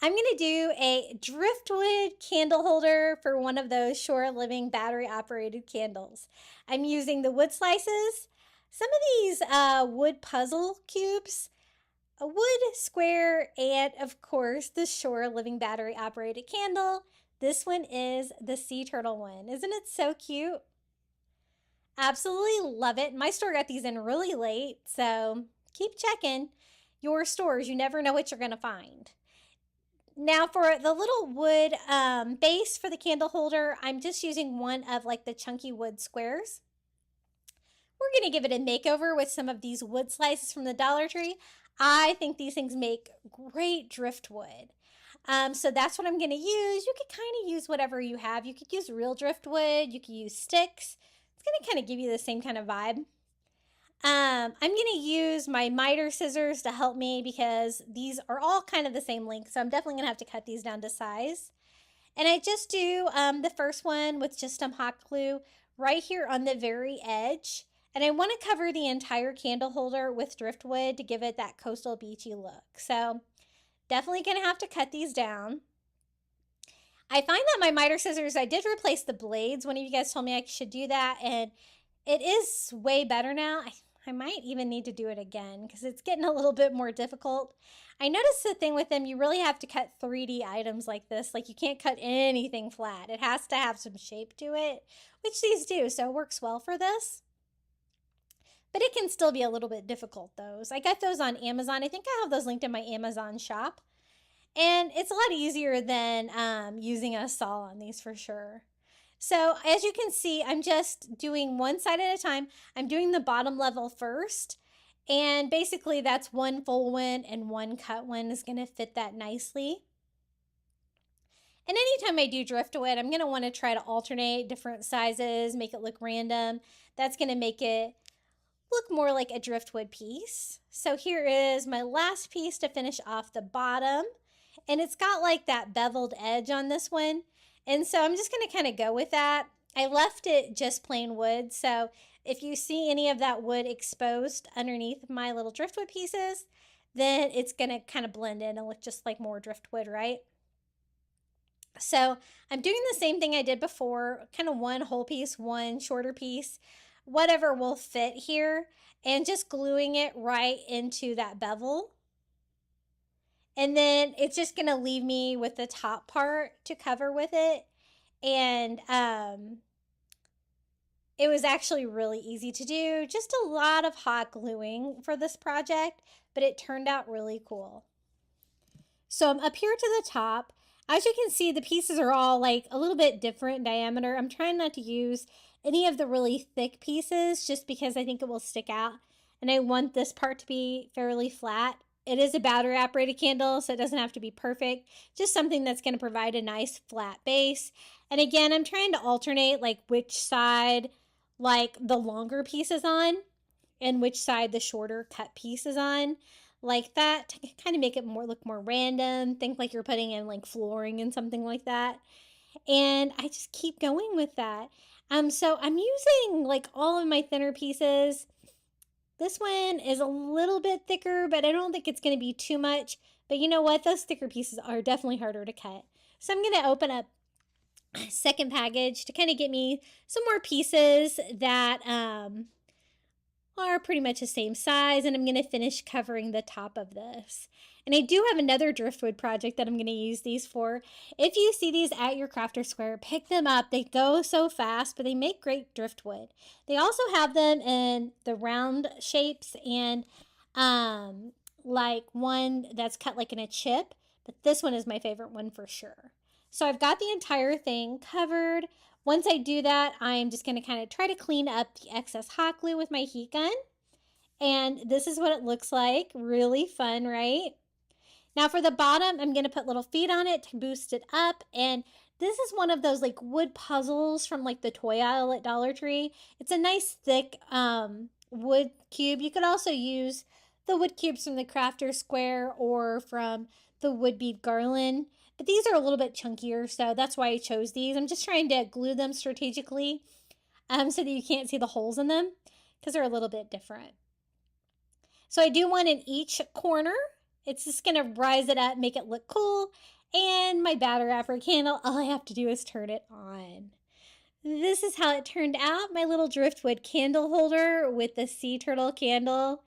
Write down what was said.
I'm going to do a driftwood candle holder for one of those Shore Living battery operated candles. I'm using the wood slices, some of these wood puzzle cubes, a wood square, and of course the Shore Living battery operated candle. This one is the sea turtle one. Isn't it so cute? Absolutely love it. My store got these in really late, so keep checking your stores. You never know what you're going to find. Now for the little wood base for the candle holder, I'm just using one of like the chunky wood squares. We're going to give it a makeover with some of these wood slices from the Dollar Tree. I think these things make great driftwood. So that's what I'm going to use. You could kind of use whatever you have. You could use real driftwood. You could use sticks. It's going to kind of give you the same kind of vibe. I'm going to use my miter scissors to help me because these are all kind of the same length. So I'm definitely going to have to cut these down to size. And I just do the first one with just some hot glue right here on the very edge. And I want to cover the entire candle holder with driftwood to give it that coastal beachy look. So definitely going to have to cut these down. I find that my miter scissors, I did replace the blades. One of you guys told me I should do that, and it is way better now. I might even need to do it again because it's getting a little bit more difficult. I noticed the thing with them, you really have to cut 3D items like this. Like you can't cut anything flat. It has to have some shape to it, which these do, so it works well for this. But it can still be a little bit difficult, those. I got those on Amazon. I think I have those linked in my Amazon shop. And it's a lot easier than using a saw on these for sure. So as you can see, I'm just doing one side at a time. I'm doing the bottom level first. And basically that's one full one and one cut one is going to fit that nicely. And anytime I do driftwood, I'm going to want to try to alternate different sizes, make it look random. That's going to make it look more like a driftwood piece. So here is my last piece to finish off the bottom. And it's got like that beveled edge on this one. And so I'm just going to kind of go with that. I left it just plain wood. So if you see any of that wood exposed underneath my little driftwood pieces, then it's going to kind of blend in and look just like more driftwood, right? So I'm doing the same thing I did before, kind of one whole piece, one shorter piece, whatever will fit here, and just gluing it right into that bevel. And then it's just going to leave me with the top part to cover with it. And it was actually really easy to do. Just a lot of hot gluing for this project, but it turned out really cool. So I'm up here to the top. As you can see, the pieces are all like a little bit different diameter. I'm trying not to use any of the really thick pieces just because I think it will stick out. And I want this part to be fairly flat. It is a battery operated candle, so it doesn't have to be perfect. Just something that's going to provide a nice flat base. And again, I'm trying to alternate like which side like the longer piece is on and which side the shorter cut piece is on. Like that to kind of make it look more random. Think like you're putting in like flooring and something like that. And I just keep going with that. So I'm using like all of my thinner pieces. This one is a little bit thicker, but I don't think it's going to be too much. But you know what? Those thicker pieces are definitely harder to cut. So I'm going to open up a second package to kind of get me some more pieces that are pretty much the same size. And I'm going to finish covering the top of this. And I do have another driftwood project that I'm going to use these for. If you see these at your crafter square, pick them up. They go so fast, but they make great driftwood. They also have them in the round shapes and like one that's cut like in a chip. But this one is my favorite one for sure. So I've got the entire thing covered. Once I do that, I'm just going to kind of try to clean up the excess hot glue with my heat gun. And this is what it looks like. Really fun, right? Now for the bottom, I'm going to put little feet on it to boost it up. And this is one of those like wood puzzles from like the toy aisle at Dollar Tree. It's a nice thick wood cube. You could also use the wood cubes from the crafter square or from the wood bead garland. But these are a little bit chunkier, so that's why I chose these. I'm just trying to glue them strategically so that you can't see the holes in them because they're a little bit different. So I do one in each corner. It's just going to rise it up, make it look cool. And my batter wrapper candle, all I have to do is turn it on. This is how it turned out, my little driftwood candle holder with the sea turtle candle.